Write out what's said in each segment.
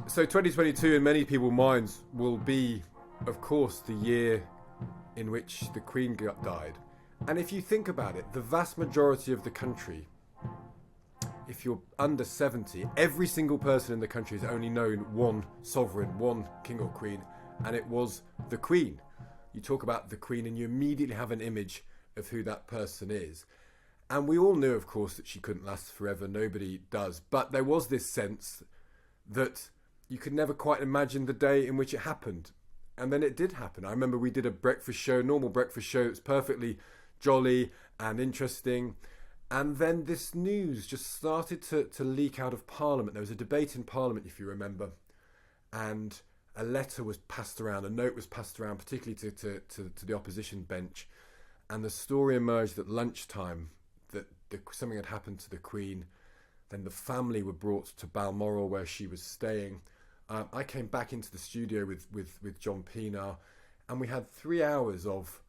So 2022 in many people's minds will be, of course, the year in which the Queen died. And if you think about it, the vast majority of the country, if you're under 70, every single person in the country has only known one sovereign, one king or queen, and it was the Queen. You talk about the Queen and you immediately have an image of who that person is. And we all knew, of course, that she couldn't last forever. Nobody does. But there was this sense that you could never quite imagine the day in which it happened. And then it did happen. I remember we did a breakfast show, normal breakfast show. It was perfectly jolly and interesting. And then this news just started to leak out of Parliament. There was a debate in Parliament, if you remember. And a letter was passed around, a note was passed around, particularly to the opposition bench. And the story emerged at lunchtime that something had happened to the Queen. Then the family were brought to Balmoral, where she was staying. I came back into the studio with John Pienaar, and we had 3 hours of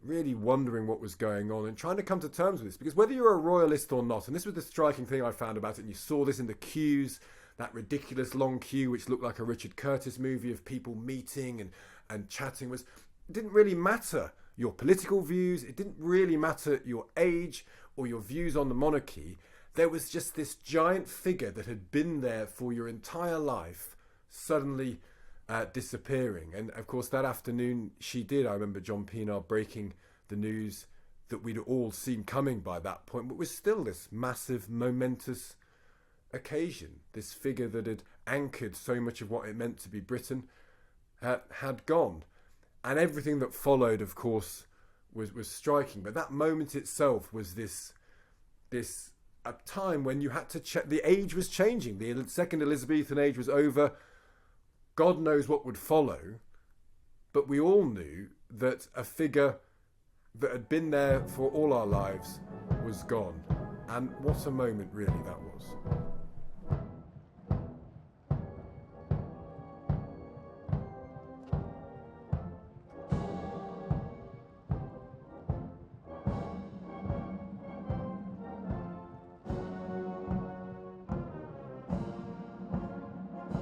really wondering what was going on and trying to come to terms with this. Because whether you're a royalist or not, and this was the striking thing I found about it, and you saw this in the queues, that ridiculous long queue which looked like a Richard Curtis movie of people meeting and chatting, it didn't really matter your political views, it didn't really matter your age or your views on the monarchy. There was just this giant figure that had been there for your entire life suddenly disappearing. And of course that afternoon she did. I remember John Pienaar breaking the news that we'd all seen coming by that point, but was still this massive, momentous occasion. This figure that had anchored so much of what it meant to be Britain had gone. And everything that followed, of course, was striking. But that moment itself was this a time when you had to check. The age was changing. The second Elizabethan age was over. God knows what would follow. But we all knew that a figure that had been there for all our lives was gone. And what a moment really that was.